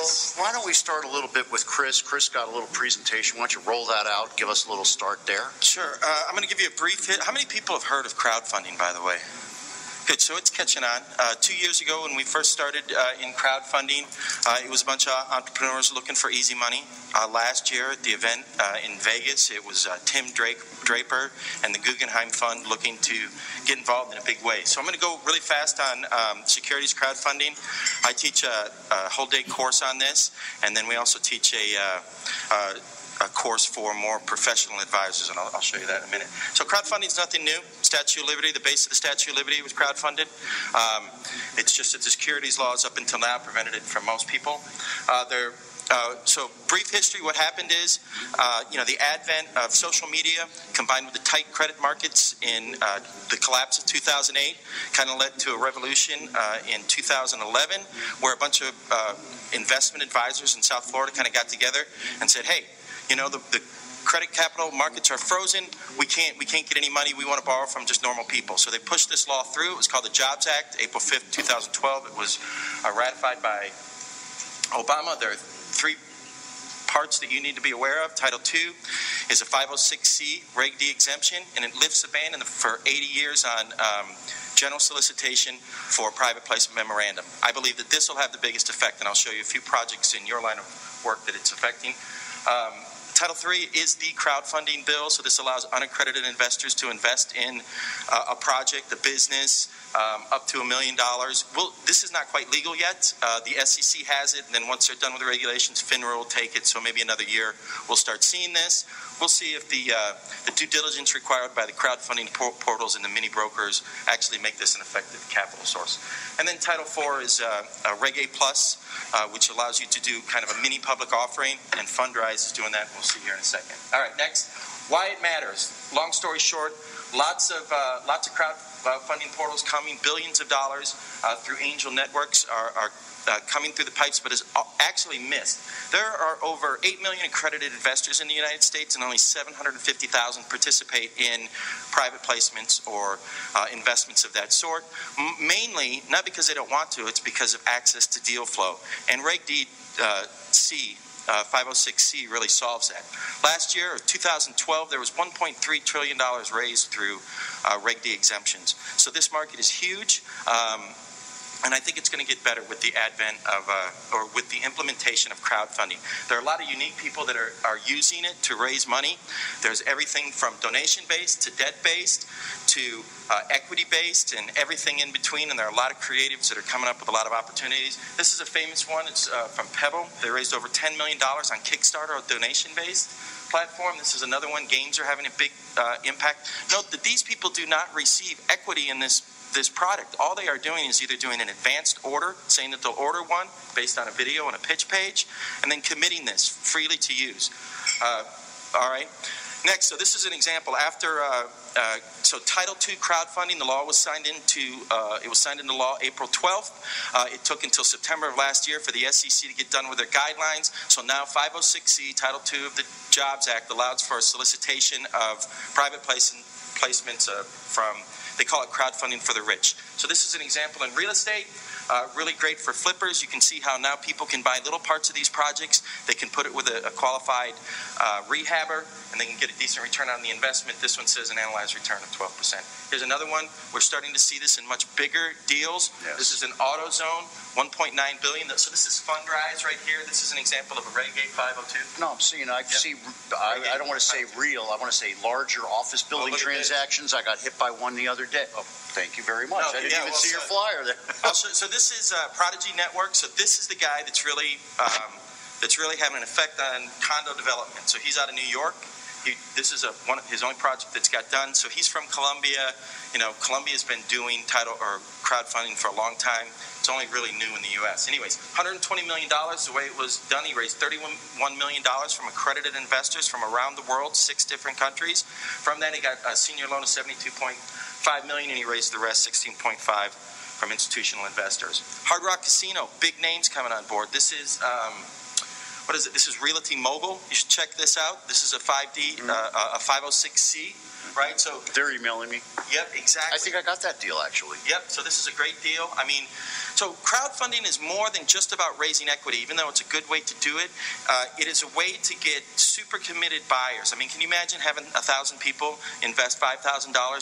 this. Well, why don't we start a little bit with Chris? Chris got a little presentation. Why don't you roll that out, give us a little start there? Sure. I'm going to give you a brief hit. How many people have heard of crowdfunding, by the way? Good, so it's catching on. 2 years ago when we first started in crowdfunding, it was a bunch of entrepreneurs looking for easy money. Last year at the event in Vegas, it was Tim Draper and the Guggenheim Fund looking to get involved in a big way. So I'm going to go really fast on Securities crowdfunding. I teach a whole day course on this, and then we also teach a course for more professional advisors, and I'll show you that in a minute. So crowdfunding is nothing new. Statute of Liberty, the base of the Statute of Liberty was crowdfunded. It's just that the securities laws up until now prevented it from most people. So brief history, what happened is, the advent of social media combined with the tight credit markets in the collapse of 2008 kind of led to a revolution in 2011 where a bunch of investment advisors in South Florida kind of got together and said, hey, the credit capital markets are frozen. We can't get any money. We want to borrow from just normal people. So they pushed this law through. It was called the Jobs Act, April 5th, 2012. It was ratified by Obama. There are 3 parts that you need to be aware of. Title II is a 506C Reg D exemption, and it lifts the ban for 80 years on general solicitation for private placement memorandum. I believe that this will have the biggest effect, and I'll show you a few projects in your line of work that it's affecting. Title III is the crowdfunding bill, so this allows unaccredited investors to invest in a project, a business, up to $1 million. This is not quite legal yet. The SEC has it, and then once they're done with the regulations, FINRA will take it, so maybe another year we'll start seeing this. We'll see if the due diligence required by the crowdfunding portals and the mini brokers actually make this an effective capital source. And then Title IV is Reg A+, which allows you to do kind of a mini public offering, and Fundrise is doing that. We'll see here in a second. All right, next, why it matters. Long story short, lots of crowdfunding portals coming, billions of dollars through angel networks are coming through the pipes, but is actually missed. There are over 8 million accredited investors in the United States, and only 750,000 participate in private placements or investments of that sort. Mainly, not because they don't want to, it's because of access to deal flow. And Reg D C 506C really solves that. Last year, 2012, there was $1.3 trillion raised through Reg D exemptions. So this market is huge. And I think it's going to get better with the advent of, or with the implementation of crowdfunding. There are a lot of unique people that are using it to raise money. There's everything from donation-based to debt-based to equity-based and everything in between. And there are a lot of creatives that are coming up with a lot of opportunities. This is a famous one. It's from Pebble. They raised over $10 million on Kickstarter, a donation-based platform. This is another one. Games are having a big impact. Note that these people do not receive equity in this product. All they are doing is either doing an advanced order, saying that they'll order one based on a video and a pitch page, and then committing this freely to use. All right. Next, so this is an example. After so Title II crowdfunding, the law was signed into law April 12th. It took until September of last year for the SEC to get done with their guidelines. So now 506C, Title II of the Jobs Act, allows for a solicitation of private placements from. They call it crowdfunding for the rich. So this is an example in real estate, really great for flippers. You can see how now people can buy little parts of these projects. They can put it with a qualified rehabber, and they can get a decent return on the investment. This one says an analyzed return of 12%. Here's another one. We're starting to see this in much bigger deals. Yes. This is an AutoZone, $1.9 billion. So this is Fundrise right here. This is an example of a Reg A 502. No, I'm seeing. I don't want to say real. I want to say larger office building transactions. I got hit by one the other day. Oh, thank you very much. I didn't even see your flyer there. So this is Prodigy Network. So this is the guy that's really having an effect on condo development. So he's out of New York. This is one of his only project that's got done. So he's from Colombia. Colombia's been doing title or crowdfunding for a long time. It's only really new in the U.S. Anyways, $120 million, the way it was done, he raised $31 million from accredited investors from around the world, 6 different countries. From that, he got a senior loan of $72.5 million, and he raised the rest, $16.5 from institutional investors. Hard Rock Casino, big names coming on board. This is what is it? This is Realty Mogul. You should check this out. This is a 5D, a 506C right? So they're emailing me. Yep, exactly. I think I got that deal, actually. Yep, so this is a great deal. I mean, so crowdfunding is more than just about raising equity, even though it's a good way to do it. It is a way to get super committed buyers. I mean, can you imagine having 1,000 people invest $5,000?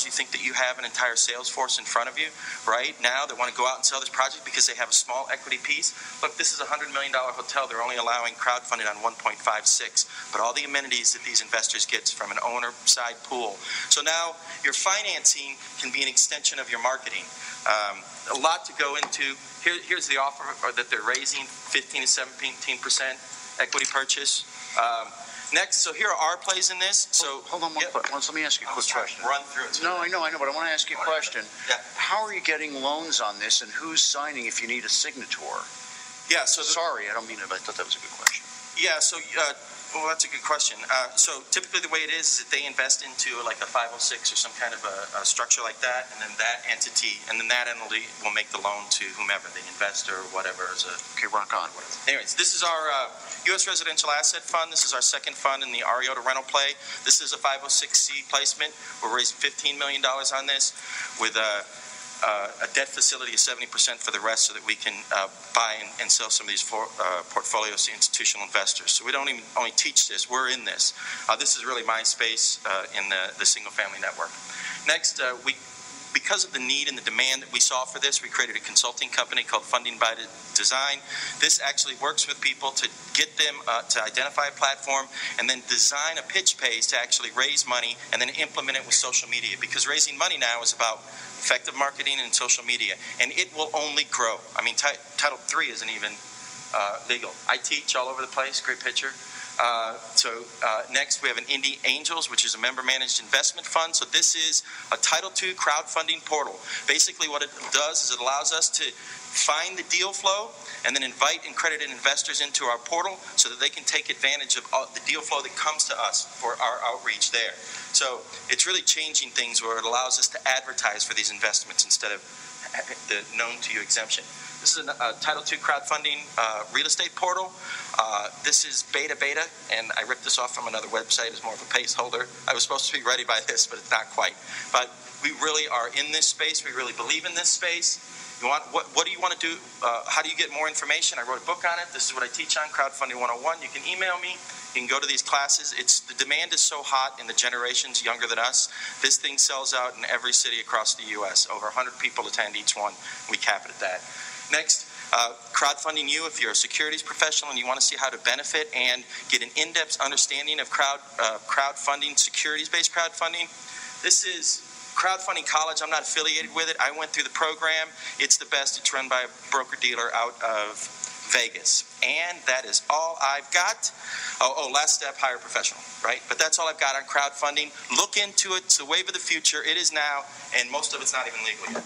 You think that you have an entire sales force in front of you right now that want to go out and sell this project because they have a small equity piece? Look, this is a $100 million hotel. They're only allowing crowdfunding on 1.56, but all the amenities that these investors get from an owner side pool. So now your financing can be an extension of your marketing. A lot to go into. Here's the offer that they're raising, 15 to 17% equity purchase. Next, so here are our plays in this. So hold on, let me ask you a quick question. Run through it. No, I know, but I want to ask you a question. Yeah. How are you getting loans on this, and who's signing if you need a signator? Yeah. So sorry, I don't mean it. But I thought that was a good question. Yeah. So. Well, that's a good question. So typically the way it is that they invest into like a 506 or some kind of a structure like that, and then that entity will make the loan to whomever, the investor or whatever. Okay, rock on. Anyways, this is our U.S. Residential Asset Fund. This is our second fund in the REO to rental play. This is a 506C placement. We're raising $15 million on this with a debt facility of 70% for the rest so that we can buy and sell some of these portfolios to institutional investors. So we don't even only teach this, we're in this. This is really my space in the single family network. Next, because of the need and the demand that we saw for this, we created a consulting company called Funding by Design. This actually works with people to get them to identify a platform and then design a pitch page to actually raise money and then implement it with social media, because raising money now is about effective marketing and social media, and it will only grow. I mean, Title III isn't even legal. I teach all over the place. Great picture. Next, we have an Indie Angels, which is a member-managed investment fund. So this is a Title II crowdfunding portal. Basically, what it does is it allows us to find the deal flow and then invite accredited investors into our portal so that they can take advantage of the deal flow that comes to us for our outreach there. So it's really changing things where it allows us to advertise for these investments instead of the known-to-you exemption. This is a Title II crowdfunding real estate portal. This is beta, and I ripped this off from another website as more of a placeholder. I was supposed to be ready by this, but it's not quite. But we really are in this space. We really believe in this space. What do you want to do? How do you get more information? I wrote a book on it. This is what I teach on, Crowdfunding 101. You can email me. You can go to these classes. The demand is so hot in the generations younger than us. This thing sells out in every city across the U.S. Over 100 people attend each one. We cap it at that. Next, Crowdfunding You, if you're a securities professional and you want to see how to benefit and get an in-depth understanding of crowdfunding, securities-based crowdfunding. This is Crowdfunding College. I'm not affiliated with it. I went through the program. It's the best. It's run by a broker-dealer out of Vegas. And that is all I've got. Last step, hire a professional, right? But that's all I've got on crowdfunding. Look into it. It's the wave of the future. It is now, and most of it's not even legal yet.